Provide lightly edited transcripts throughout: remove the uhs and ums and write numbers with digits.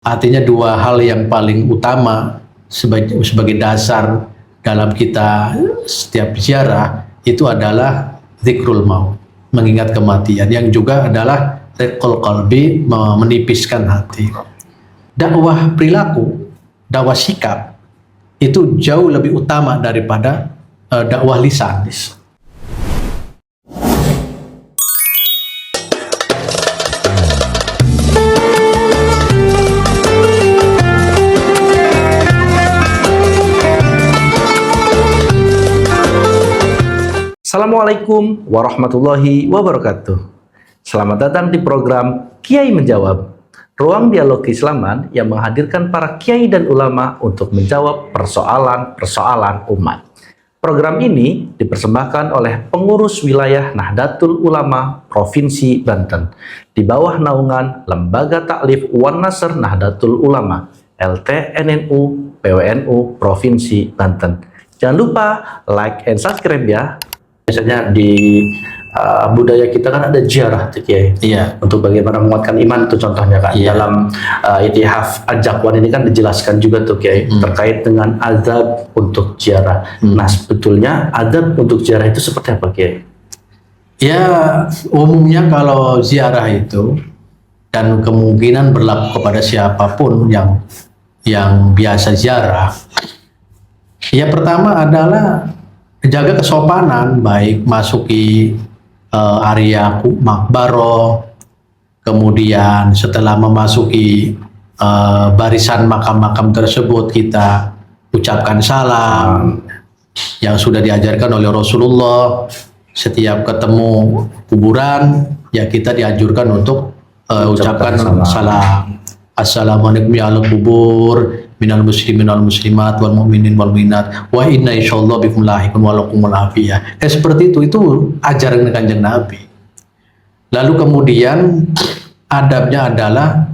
Artinya dua hal yang paling utama sebagai dasar dalam kita setiap ziarah itu adalah zikrul maut, mengingat kematian, yang juga adalah riqqul qalbi, menipiskan hati. Dakwah perilaku, dakwah sikap itu jauh lebih utama daripada dakwah lisan. Assalamualaikum warahmatullahi wabarakatuh. Selamat datang di program Kiai Menjawab, ruang dialog keislaman yang menghadirkan para kiai dan ulama untuk menjawab persoalan-persoalan umat. Program ini dipersembahkan oleh pengurus wilayah Nahdlatul Ulama Provinsi Banten di bawah naungan Lembaga Taklif Wan Nasr Nahdlatul Ulama LTNNU PWNU Provinsi Banten. Jangan lupa like and subscribe ya. Biasanya di budaya kita kan ada ziarah tuh Kiai. Iya. Untuk bagaimana menguatkan iman itu contohnya kan. Iya. Dalam Ithihaf Al-Jakwan ini kan dijelaskan juga tuh Kiai terkait dengan azab untuk ziarah. Nah, sebetulnya azab untuk ziarah itu seperti apa Kiai? Ya, umumnya kalau ziarah itu, dan kemungkinan berlaku kepada siapapun yang biasa ziarah, ya pertama adalah jaga kesopanan, baik masuki area makbaro, kemudian setelah memasuki barisan makam-makam tersebut kita ucapkan salam yang sudah diajarkan oleh Rasulullah. Setiap ketemu kuburan ya kita dianjurkan untuk ucapkan salam. Assalamualaikum ya ahli kubur, minal muslimin wal muslimat wal mu'minin wal mu'minat wa inna insyaallah bikum lahiqun walakumul afiyah. Seperti itu ajaran Kanjeng Nabi. Lalu kemudian adabnya adalah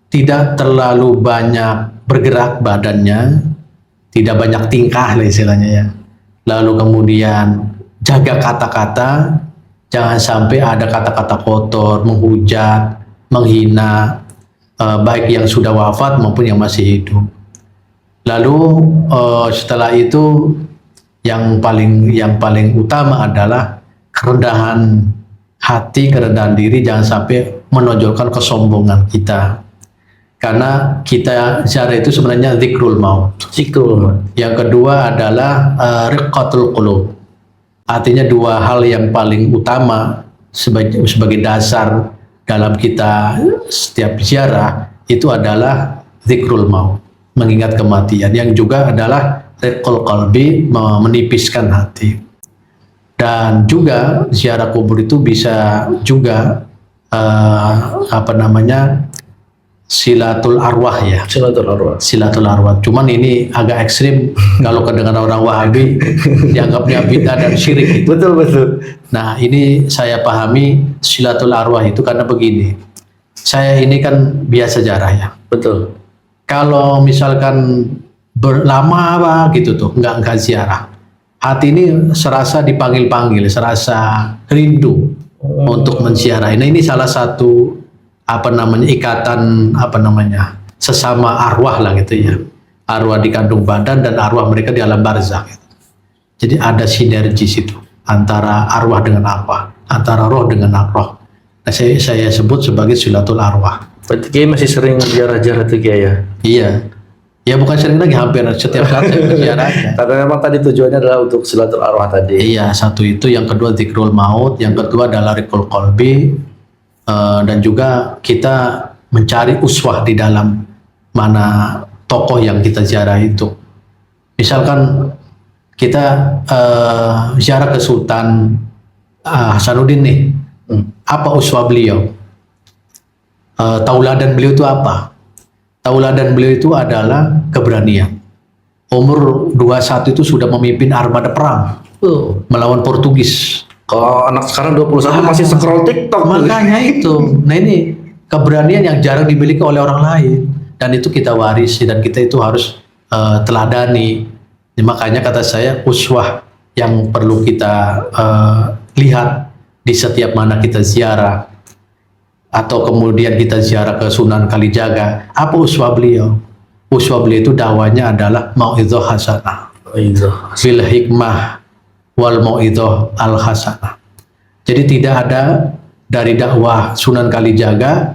tidak terlalu banyak bergerak badannya, tidak banyak tingkah lah istilahnya ya. Lalu kemudian jaga kata-kata, jangan sampai ada kata-kata kotor, menghujat, menghina, baik yang sudah wafat maupun yang masih hidup. Lalu setelah itu yang paling utama adalah kerendahan hati, kerendahan diri, jangan sampai menonjolkan kesombongan kita. Karena kita ziarah itu sebenarnya zikrul maut. Yang kedua adalah riqqatul qulub. Artinya dua hal yang paling utama sebagai dasar dalam kita setiap ziarah itu adalah zikrul maut, mengingat kematian, yang juga adalah riqqul qalbi, menipiskan hati. Dan juga ziarah kubur itu bisa juga silatul arwah ya. Silatul arwah. Cuman ini agak ekstrim kalau kedengaran orang Wahabi dianggapnya bid'ah dan syirik gitu. Betul. Nah, ini saya pahami silatul arwah itu karena begini. Saya ini kan biasa ziarah ya. Betul. Kalau misalkan lama gitu tuh enggak ziarah, hati ini serasa dipanggil-panggil, serasa rindu untuk menziarah. Nah, ini salah satu ikatan sesama arwah lah gitu ya. Arwah di kandung badan dan arwah mereka di alam barzakh gitu. Jadi ada sinergis itu antara arwah dengan apa, antara roh dengan roh. Nah, saya sebut sebagai silatul arwah. Berarti Kiai masih sering ziarah-ziarah tuh Kiai ya? Iya. Ya bukan sering lagi, hampir setiap saat saya berziarahnya. Karena memang tadi tujuannya adalah untuk silatul arwah tadi. Iya, satu itu, yang kedua zikrul maut, yang kedua adalah riqqul qalbi. Dan juga kita mencari uswah di dalam mana tokoh yang kita ziarah itu. Misalkan kita ziarah ke Sultan Hasanuddin nih, apa uswah beliau? Tauladan beliau itu apa? Tauladan beliau itu adalah keberanian. Umur 21 itu sudah memimpin armada perang melawan Portugis. Kalau anak sekarang 21 masih scroll TikTok. Makanya itu. Nah, ini keberanian yang jarang dimiliki oleh orang lain, dan itu kita warisi dan kita itu harus teladani. Makanya kata saya, uswah yang perlu kita lihat di setiap mana kita ziarah. atau kemudian kita ziarah ke Sunan Kalijaga, apa uswah beliau? Uswah beliau itu dakwanya adalah mau'idhah hasanah, bil hikmah wal mau'idhah al hasanah. Jadi tidak ada dari dakwah Sunan Kalijaga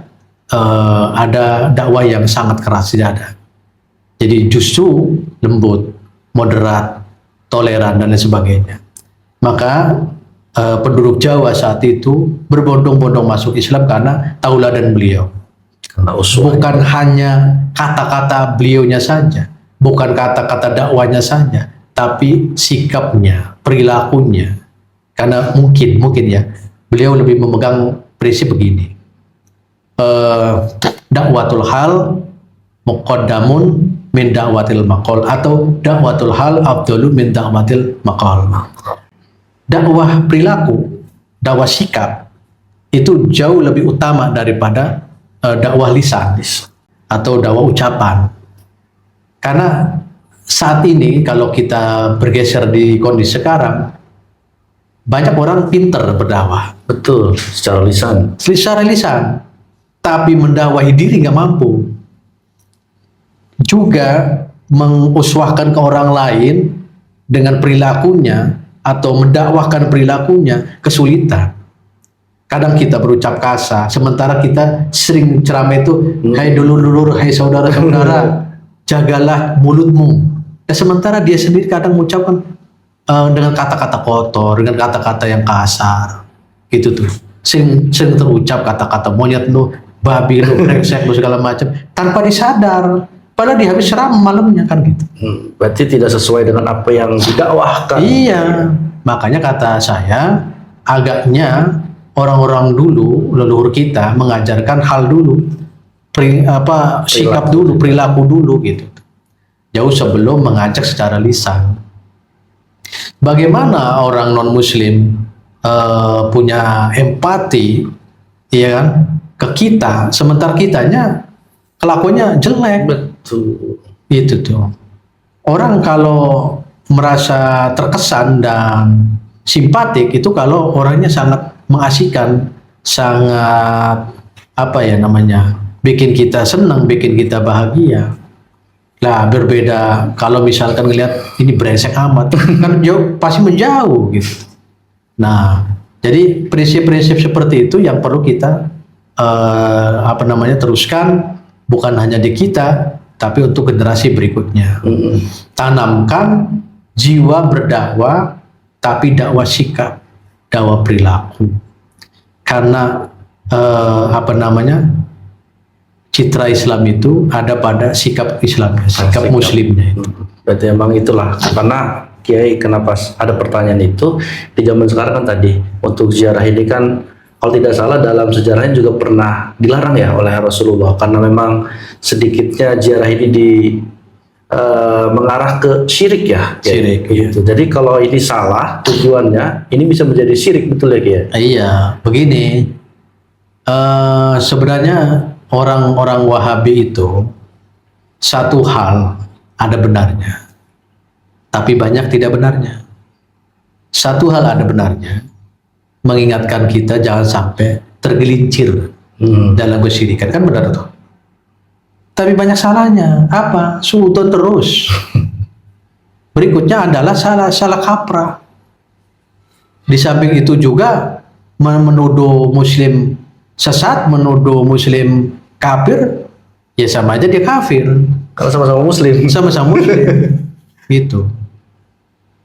ada dakwah yang sangat keras, tidak ada. Jadi justru lembut, moderat, toleran dan lain sebagainya. Maka penduduk Jawa saat itu berbondong-bondong masuk Islam karena tauladan beliau. Karena uswah. Bukan hanya kata-kata beliaunya saja, bukan kata-kata dakwanya saja, tapi sikapnya, perilakunya. Karena mungkin ya, beliau lebih memegang prinsip begini. Dakwatul hal muqaddamun min dakwatil maqal, atau dakwatul hal afdalu min dakwatil maqal. Dakwah perilaku, dakwah sikap itu jauh lebih utama daripada dakwah lisan atau dakwah ucapan. Karena saat ini kalau kita bergeser di kondisi sekarang, banyak orang pinter berdakwah. Betul, secara lisan. Secara lisan, tapi mendakwahi diri nggak mampu. Juga menguswahkan ke orang lain dengan perilakunya atau mendakwahkan perilakunya kesulitan. Kadang kita berucap kasar, sementara kita sering ceramah itu, hai dulur-dulur, hai saudara-saudara, jagalah mulutmu. Dan sementara dia sendiri kadang mengucapkan dengan kata-kata kotor, dengan kata-kata yang kasar, gitu tuh. Sering terucap kata-kata monyet lu, babi lu, brengsek lu, segala macam, tanpa disadar. Padahal dia habis ceramah malamnya kan gitu. Berarti tidak sesuai dengan apa yang didakwahkan. Iya, makanya kata saya, agaknya orang-orang dulu, leluhur kita mengajarkan hal dulu, sikap dulu, perilaku dulu gitu. Jauh sebelum mengajak secara lisan. Bagaimana orang non-Muslim punya empati, ya kan, ke kita, sementara kitanya kelakuannya jelek. Betul. Itu tuh. Orang kalau merasa terkesan dan simpatik itu kalau orangnya sangat mengasihkan, sangat bikin kita senang, bikin kita bahagia. Lah berbeda kalau misalkan ngelihat ini brengsek amat, kan pasti menjauh gitu. Nah, jadi prinsip-prinsip seperti itu yang perlu kita teruskan, bukan hanya di kita, tapi untuk generasi berikutnya. Tanamkan jiwa berdakwah, tapi dakwah sikap, dakwah perilaku. Karena citra Islam itu ada pada sikap Islamnya, sikap Muslimnya itu. Berarti emang itulah karena Kiai kenapa ada pertanyaan itu di zaman sekarang kan tadi untuk ziarah ini kan kalau tidak salah dalam sejarahnya juga pernah dilarang ya oleh Rasulullah karena memang sedikitnya ziarah ini mengarah ke syirik ya. Syirik. Gitu. Jadi kalau ini salah tujuannya, ini bisa menjadi syirik, betul ya Kiai? Iya, begini. Sebenarnya orang-orang Wahabi itu satu hal ada benarnya, tapi banyak tidak benarnya. Satu hal ada benarnya, mengingatkan kita jangan sampai tergelincir dalam kesyirikan, kan benar tuh. Tapi banyak salahnya. Apa? Suudon terus. Berikutnya adalah salah kaprah. Di samping itu juga menuduh Muslim sesat, menuduh Muslim kafir, ya sama aja dia kafir. Kalau sama-sama Muslim. Sama-sama Muslim. Gitu.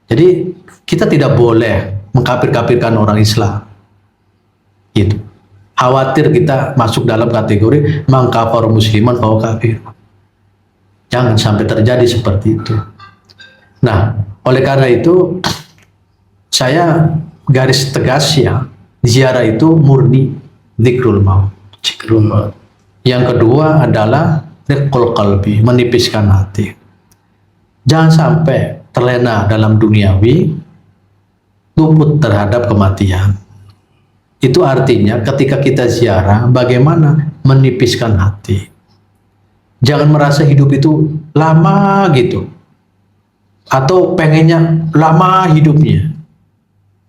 Jadi kita tidak boleh mengkafir-kafirkan orang Islam. Gitu. Khawatir kita masuk dalam kategori mangkafar musliman bahwa kafir. Jangan sampai terjadi seperti itu. Nah, oleh karena itu saya garis tegas ya, ziarah itu murni dzikrul maut. Yang kedua adalah riqqul qalbi, menipiskan hati. Jangan sampai terlena dalam duniawi, luput terhadap kematian. Itu artinya ketika kita ziarah, bagaimana menipiskan hati. Jangan merasa hidup itu lama gitu. Atau pengennya lama hidupnya.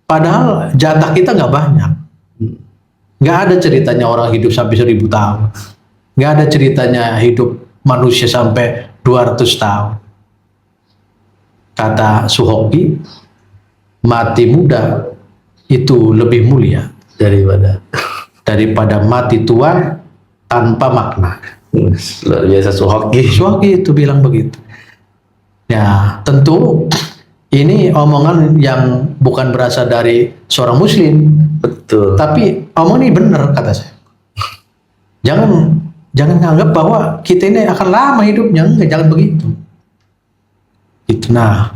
Padahal jatah kita nggak banyak. Nggak ada ceritanya orang hidup sampai 1000 tahun. Nggak ada ceritanya hidup manusia sampai 200 tahun. Kata Suhoki, mati muda itu lebih mulia daripada mati tua tanpa makna. Luar biasa Suhoki. Suhoki itu bilang begitu. Ya, tentu ini omongan yang bukan berasal dari seorang muslim, Betul. tapi omongan ini benar kata saya. Jangan anggap bahwa kita ini akan lama hidupnya, enggak, jangan begitu. Itu nah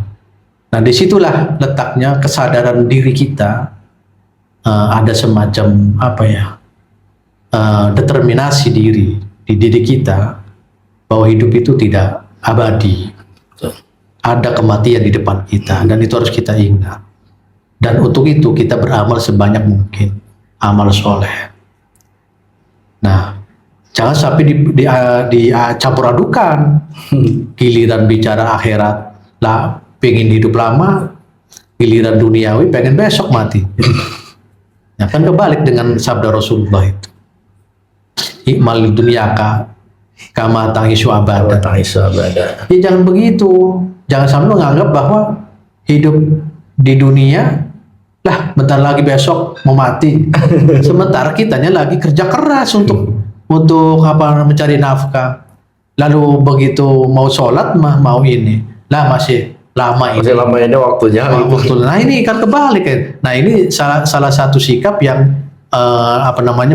disitulah letaknya kesadaran diri kita, ada semacam apa ya, determinasi diri di diri kita bahwa hidup itu tidak abadi. Ada kematian di depan kita dan itu harus kita ingat. Dan untuk itu kita beramal sebanyak mungkin, amal soleh. Nah, jangan sampai campur adukan. Giliran bicara akhirat, lah pengen hidup lama, giliran duniawi pengen besok mati. Ya kan kebalik dengan sabda Rasulullah itu. Ikmal dunyaka kama tangisu abada. Ya jangan begitu. Jangan sampai menganggap bahwa hidup di dunia lah bentar lagi besok mau mati. Sementara kitanya lagi kerja keras untuk apa, mencari nafkah. Lalu begitu mau sholat mau ini lah masih lama ini. Masih lama ini waktunya. Nah ini kan kebalik kan. Nah ini salah satu sikap yang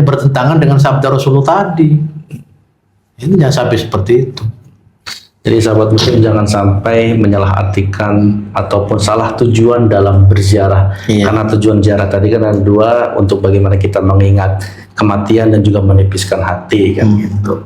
bertentangan dengan sabda Rasulullah tadi. Ini jangan sampai seperti itu. Jadi sahabat muslim jangan sampai menyalahartikan ataupun salah tujuan dalam berziarah. Iya. Karena tujuan ziarah tadi kan ada dua, untuk bagaimana kita mengingat kematian dan juga menipiskan hati kan gitu.